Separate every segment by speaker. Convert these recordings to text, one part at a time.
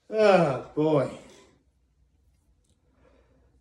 Speaker 1: Oh, boy.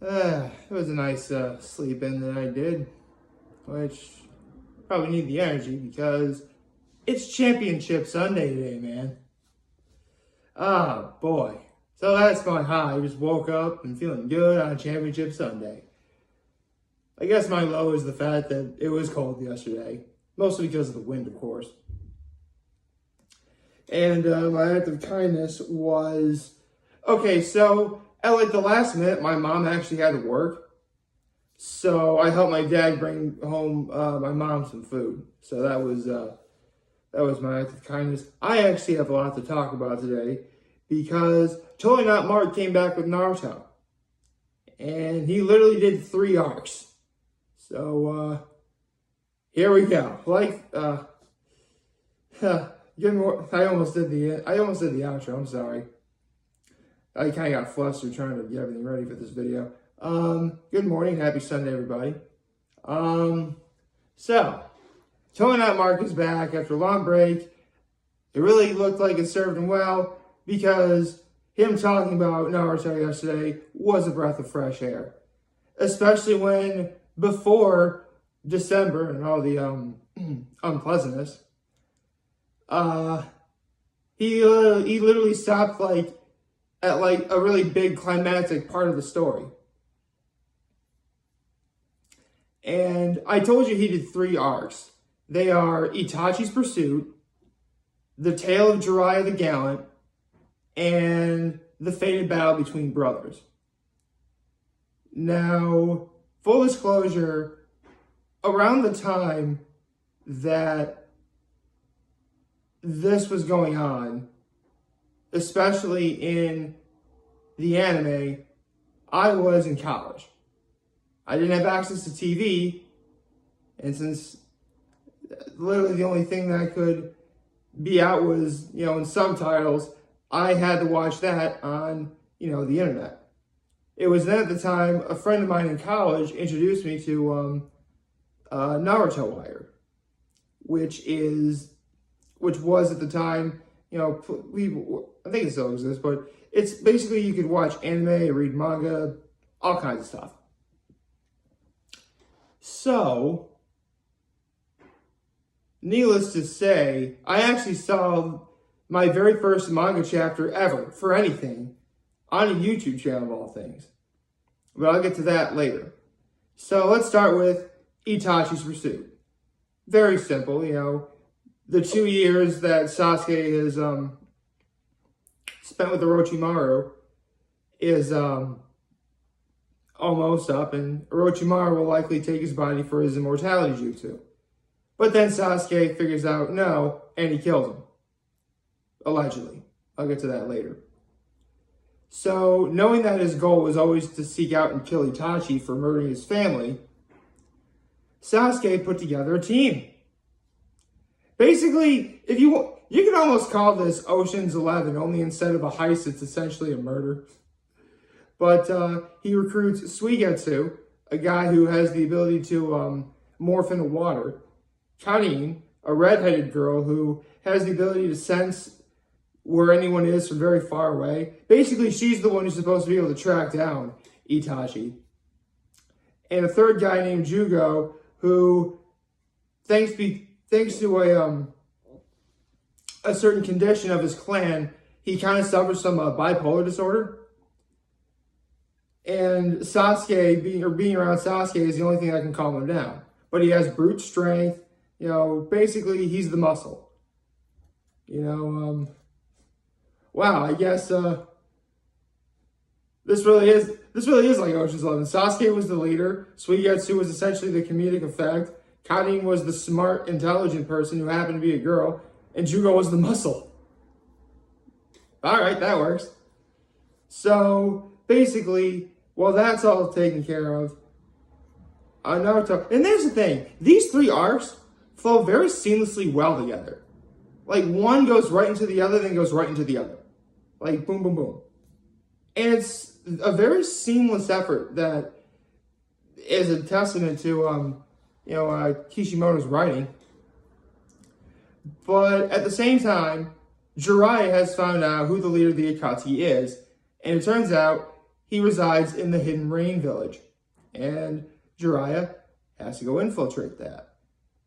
Speaker 1: It was a nice sleep in that I did, which probably need the energy because it's Championship Sunday today, man. Ah, boy. So that's my high. I just woke up and feeling good on Championship Sunday. I guess my low is the fact that it was cold yesterday, mostly because of the wind, of course. And my act of kindness was, okay, so at like the last minute, my mom actually had to work. So I helped my dad bring home my mom some food. So that was my act of kindness. I actually have a lot to talk about today because Totally Not Mark came back with Naruto. And he literally did 3 arcs. So here we go. I almost did the outro. I'm sorry. I kind of got flustered trying to get everything ready for this video. Good morning, happy Sunday, everybody. So Totally Not Mark is back after a long break. It really looked like it served him well because him talking about Naruto yesterday was a breath of fresh air, especially when before December and all the unpleasantness. He literally stopped at a really big climactic part of the story. And I told you he did 3 arcs. They are Itachi's Pursuit, The Tale of Jiraiya the Gallant, and The Fated Battle Between Brothers. Now, full disclosure, around the time that this was going on, especially in the anime, I was in college. I didn't have access to TV, and since literally the only thing that could be out was, in subtitles, I had to watch that on, the internet. It was then at the time a friend of mine in college introduced me to Naruto Wire, which was at the time, I think it still exists, but it's basically you could watch anime, read manga, all kinds of stuff. So, needless to say, I actually saw my very first manga chapter ever, for anything, on a YouTube channel of all things. But I'll get to that later. So let's start with Itachi's Pursuit. Very simple, the 2 years that Sasuke has spent with Orochimaru is almost up, and Orochimaru will likely take his body for his immortality jutsu. But then Sasuke figures out no, and he kills him. Allegedly. I'll get to that later. So, knowing that his goal was always to seek out and kill Itachi for murdering his family, Sasuke put together a team. Basically, if you could almost call this Ocean's 11, only instead of a heist, it's essentially a murder. But he recruits Suigetsu, a guy who has the ability to morph into water. Karin, a redheaded girl who has the ability to sense where anyone is from very far away. Basically, she's the one who's supposed to be able to track down Itachi. And a third guy named Jugo, who, thanks to a certain condition of his clan, he kind of suffers from a bipolar disorder. And Sasuke, being around Sasuke is the only thing that can calm him down. But he has brute strength. Basically, he's the muscle. Wow, I guess this really is like Ocean's 11. Sasuke was the leader. Suigetsu was essentially the comedic effect. Karin was the smart, intelligent person who happened to be a girl. And Jugo was the muscle. Alright, that works. So, basically, well, that's all taken care of. Naruto. And there's the thing. These 3 arcs flow very seamlessly well together. Like, one goes right into the other, then goes right into the other. Like, boom, boom, boom. And it's a very seamless effort that is a testament to, Kishimoto's writing. But at the same time, Jiraiya has found out who the leader of the Akatsuki is, and it turns out he resides in the Hidden Rain village. And Jiraiya has to go infiltrate that.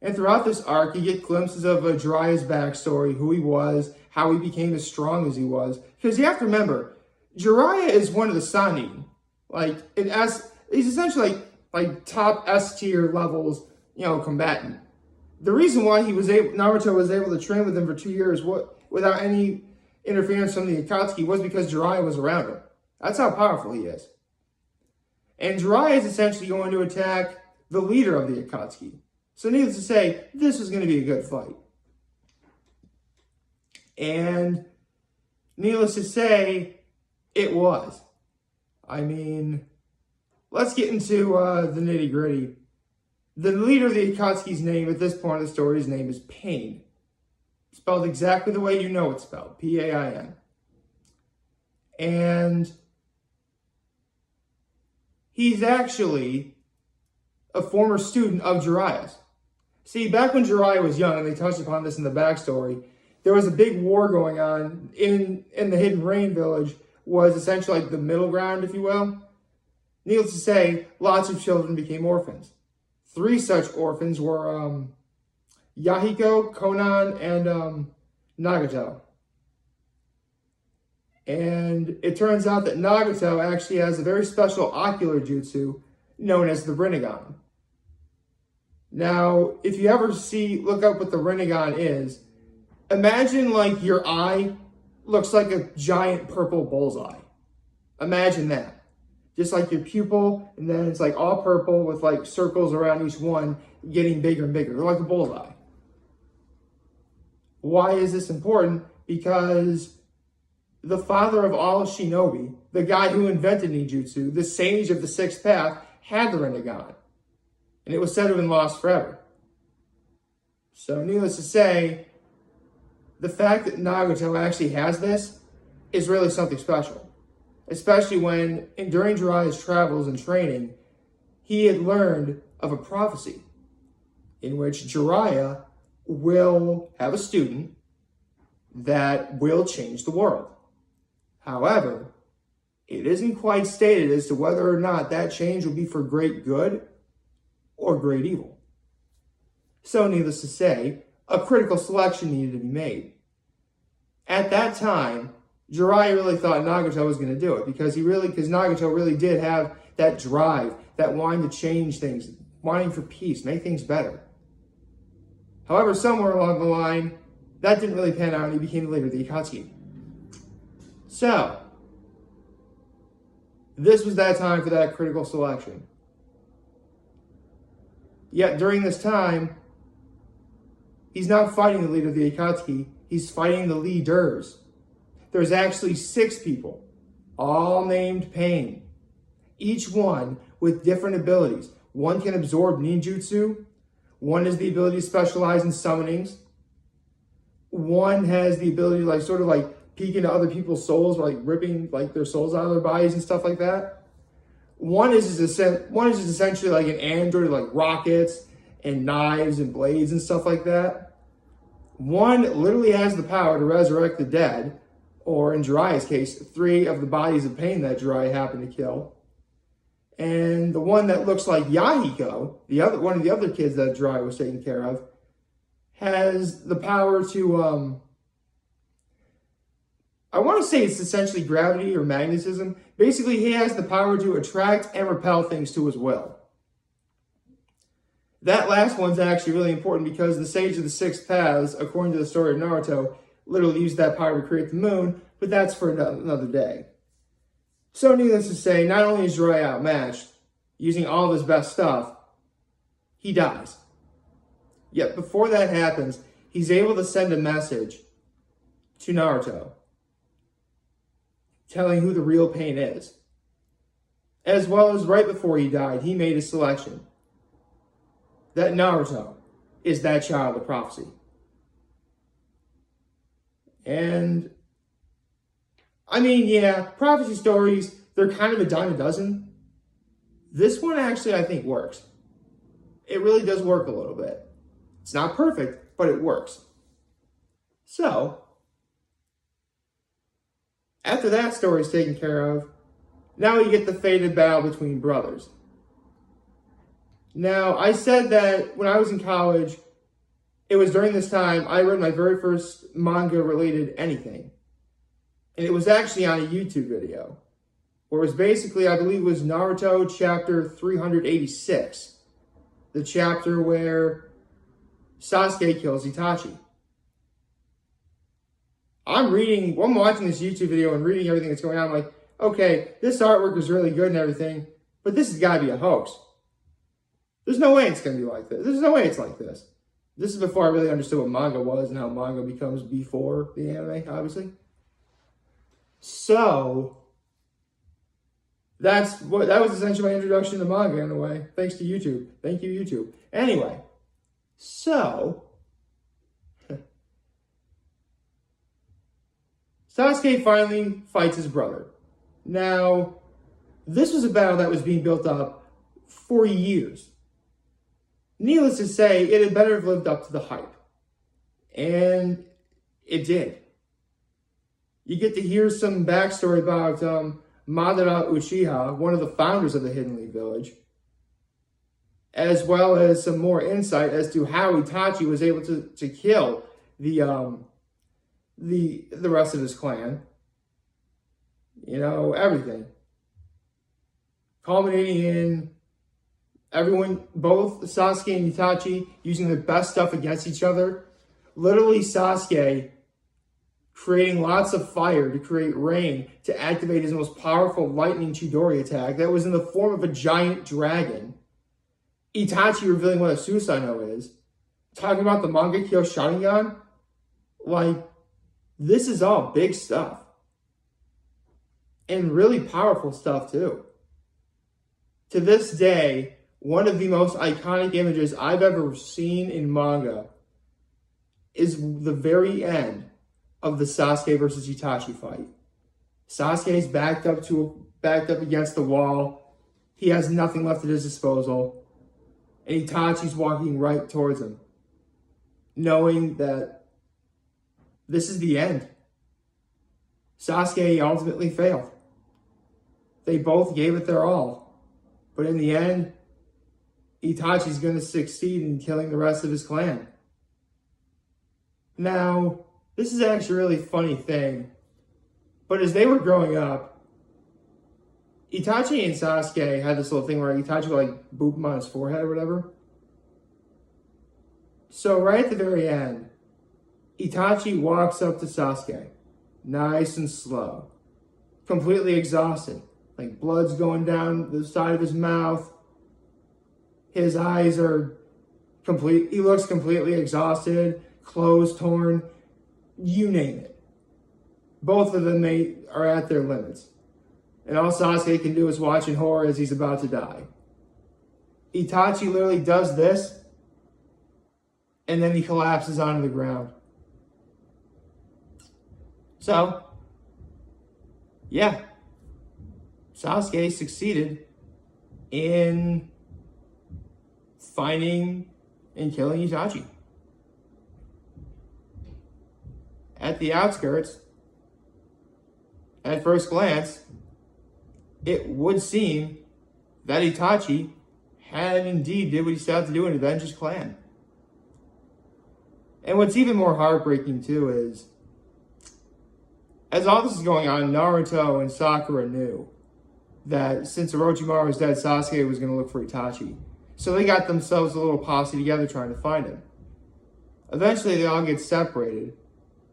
Speaker 1: And throughout this arc, you get glimpses of Jiraiya's backstory, who he was, how he became as strong as he was. Because you have to remember, Jiraiya is one of the Sannin. He's essentially like top S tier levels, combatant. The reason why Naruto was able to train with him for 2 years without any interference from the Akatsuki was because Jiraiya was around him. That's how powerful he is. And Jiraiya is essentially going to attack the leader of the Akatsuki. So needless to say, this was going to be a good fight. And needless to say, it was. I mean, let's get into the nitty gritty. The leader of the Akatsuki's name at this point of the story, his name is Pain. Spelled exactly the way you know it's spelled, Pain. And he's actually a former student of Jiraiya's. See, back when Jiraiya was young, and they touched upon this in the backstory, there was a big war going on in the Hidden Rain village, was essentially like the middle ground, if you will. Needless to say, lots of children became orphans. 3 such orphans were Yahiko, Konan, and Nagato. And it turns out that Nagato actually has a very special ocular jutsu known as the Rinnegan. Now, if you ever look up what the Rinnegan is, imagine like your eye looks like a giant purple bullseye. Imagine that. Just like your pupil, and then it's like all purple with like circles around each one getting bigger and bigger. They're like a bullseye. Why is this important? Because the father of all shinobi, the guy who invented ninjutsu, the sage of the 6th path, had the Rinnegan. And it was said to have been lost forever. So needless to say, the fact that Nagato actually has this is really something special. Especially when, during Jiraiya's travels and training, he had learned of a prophecy in which Jiraiya will have a student that will change the world. However, it isn't quite stated as to whether or not that change will be for great good or great evil. So needless to say, a critical selection needed to be made. At that time, Jiraiya really thought Nagato was going to do it because Nagato really did have that drive, that wanting to change things, wanting for peace, make things better. However, somewhere along the line, that didn't really pan out and he became the leader of the Akatsuki. So, this was that time for that critical selection. Yet during this time, he's not fighting the leader of the Akatsuki, he's fighting the leaders. There's actually 6 people, all named Pain, each one with different abilities. One can absorb ninjutsu, one has the ability to specialize in summonings, one has the ability to peek into other people's souls, ripping their souls out of their bodies and stuff like that. One is just essentially like an android, like rockets and knives and blades and stuff like that. One literally has the power to resurrect the dead, or in Jiraiya's case, 3 of the bodies of Pain that Jiraiya happened to kill. And the one that looks like Yahiko, one of the other kids that Jiraiya was taking care of, has the power to, I want to say it's essentially gravity or magnetism. Basically, he has the power to attract and repel things to his will. That last one's actually really important because the Sage of the 6 Paths, according to the story of Naruto, literally used that power to create the moon, but that's for another day. So needless to say, not only is Jiraiya outmatched, using all of his best stuff, he dies. Yet before that happens, he's able to send a message to Naruto, telling who the real Pain is. As well as right before he died, he made a selection that Naruto is that child of prophecy. And, I mean, yeah, prophecy stories, they're kind of a dime a dozen. This one actually, I think, works. It really does work a little bit. It's not perfect, but it works. So, After that story is taken care of, now you get the fated battle between brothers. Now, I said that when I was in college, it was during this time I read my very first manga related anything. And it was actually on a YouTube video. Where it was basically, I believe it was Naruto chapter 386. The chapter where Sasuke kills Itachi. I'm watching this YouTube video and reading everything that's going on. I'm like, okay, this artwork is really good and everything, but this has got to be a hoax. There's no way it's going to be like this. There's no way it's like this. This is before I really understood what manga was and how manga becomes before the anime, obviously. So, that was essentially my introduction to manga in a way. Thanks to YouTube. Thank you, YouTube. Anyway, so Sasuke finally fights his brother. Now, this was a battle that was being built up for years. Needless to say, it had better have lived up to the hype. And it did. You get to hear some backstory about Madara Uchiha, one of the founders of the Hidden Leaf Village, as well as some more insight as to how Itachi was able to kill the rest of his clan. You know, everything. Culminating in everyone, both Sasuke and Itachi, using their best stuff against each other. Literally, Sasuke creating lots of fire to create rain to activate his most powerful lightning Chidori attack that was in the form of a giant dragon. Itachi revealing what a Susanoo is. Talking about the Mangekyo Sharingan. Like, this is all big stuff. And really powerful stuff, too. To this day, one of the most iconic images I've ever seen in manga is the very end of the Sasuke versus Itachi fight. Sasuke's backed up against the wall. He has nothing left at his disposal. And Itachi's walking right towards him, knowing that this is the end. Sasuke ultimately failed. They both gave it their all. But in the end, Itachi's going to succeed in killing the rest of his clan. Now, this is actually a really funny thing. But as they were growing up, Itachi and Sasuke had this little thing where Itachi would like boop him on his forehead or whatever. So right at the very end, Itachi walks up to Sasuke, nice and slow, completely exhausted. Like blood's going down the side of his mouth. His eyes are he looks completely exhausted, clothes torn, you name it. Both of them are at their limits. And all Sasuke can do is watch in horror as he's about to die. Itachi literally does this, and then he collapses onto the ground. So, yeah, Sasuke succeeded in finding and killing Itachi. At the outskirts, at first glance, it would seem that Itachi had indeed did what he set out to do and avenge his clan. And what's even more heartbreaking too is, as all this is going on, Naruto and Sakura knew that since Orochimaru was dead, Sasuke was going to look for Itachi. So they got themselves a little posse together trying to find him. Eventually they all get separated,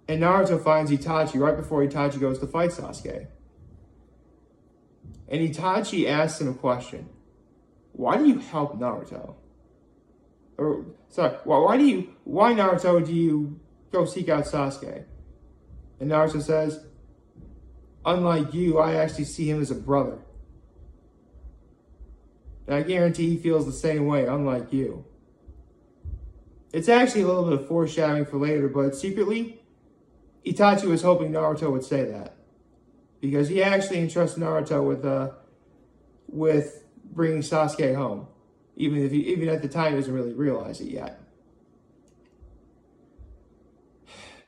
Speaker 1: and Naruto finds Itachi right before Itachi goes to fight Sasuke. And Itachi asks him a question. Why do you help Naruto? Or, sorry, why Naruto do you go seek out Sasuke? And Naruto says, unlike you, I actually see him as a brother. And I guarantee he feels the same way, unlike you. It's actually a little bit of foreshadowing for later, but secretly, Itachi was hoping Naruto would say that. Because he actually entrusted Naruto with bringing Sasuke home. Even at the time, he doesn't really realize it yet.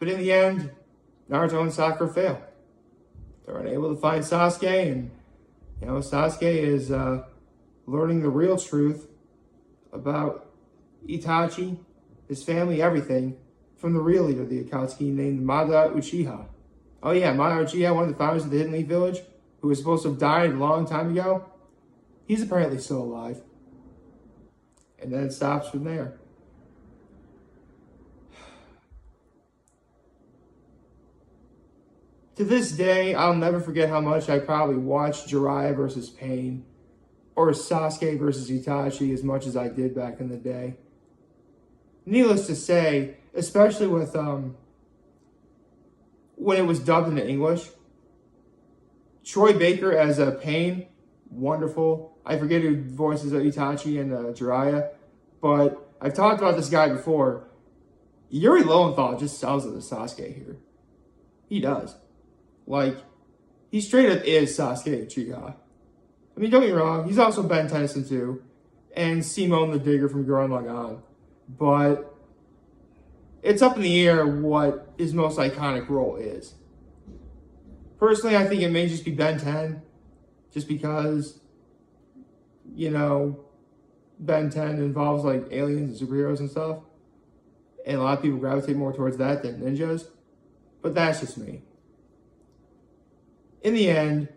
Speaker 1: But in the end, Naruto and Sakura fail. they're unable to find Sasuke, and Sasuke is learning the real truth about Itachi, his family, everything, from the real leader of the Akatsuki named Madara Uchiha. Oh yeah, Madara Uchiha, one of the founders of the Hidden Leaf Village, who was supposed to have died a long time ago, he's apparently still alive. And then it stops from there. To this day, I'll never forget how much I probably watched Jiraiya versus Pain or Sasuke versus Itachi as much as I did back in the day. Needless to say, especially with when it was dubbed into English, Troy Baker as a Pain, wonderful. I forget who voices Itachi and Jiraiya, but I've talked about this guy before. Yuri Lowenthal just sells it as Sasuke here. He does. Like, he straight up is Sasuke Uchiha. I mean, don't get me wrong, he's also Ben Tennyson too, and Simone the Digger from Gurren Lagann. But it's up in the air what his most iconic role is. Personally, I think it may just be Ben 10, just because, Ben 10 involves like aliens and superheroes and stuff, and a lot of people gravitate more towards that than ninjas. But that's just me. In the end,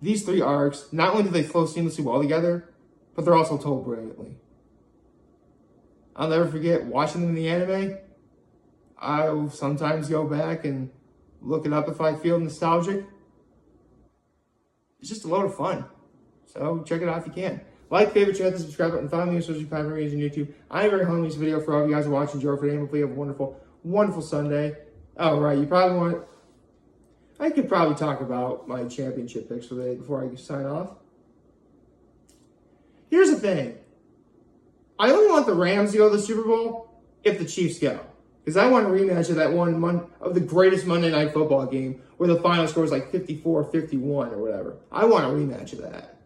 Speaker 1: these three arcs, not only do they flow seamlessly well together, but they're also told brilliantly. I'll never forget watching them in the anime. I'll sometimes go back and look it up if I feel nostalgic. It's just a load of fun. So check it out if you can. Like, favorite, share, and subscribe button. Follow me on social media on YouTube. I'm very hungry this video for all of you guys who are watching. Enjoy for the hopefully you have a wonderful, wonderful Sunday. Oh, right. I could probably talk about my championship picks for the day before I sign off. Here's the thing. I only want the Rams to go to the Super Bowl if the Chiefs go. Because I want a rematch of that one of the greatest Monday Night Football game where the final score is like 54-51 or whatever. I want a rematch of that.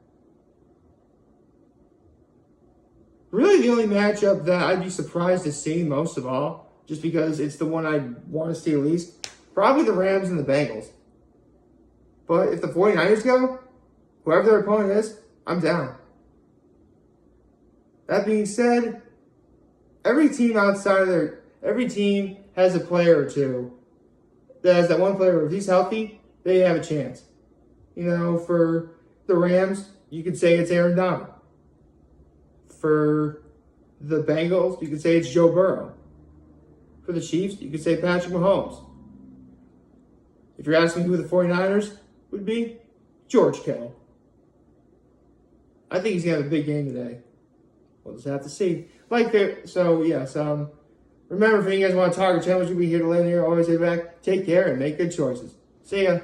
Speaker 1: Really the only matchup that I'd be surprised to see most of all, just because it's the one I want to see at least, probably the Rams and the Bengals. But if the 49ers go, whoever their opponent is, I'm down. That being said, every team has a player or two that has that one player, if he's healthy, they have a chance. For the Rams, you could say it's Aaron Donald. For the Bengals, you could say it's Joe Burrow. For the Chiefs, you could say Patrick Mahomes. If you're asking who the 49ers would be, George Kittle. I think he's going to have a big game today. We'll just have to see. Remember, if you guys want to talk or challenge, we'll be here to land here. Always say back. Take care and make good choices. See ya.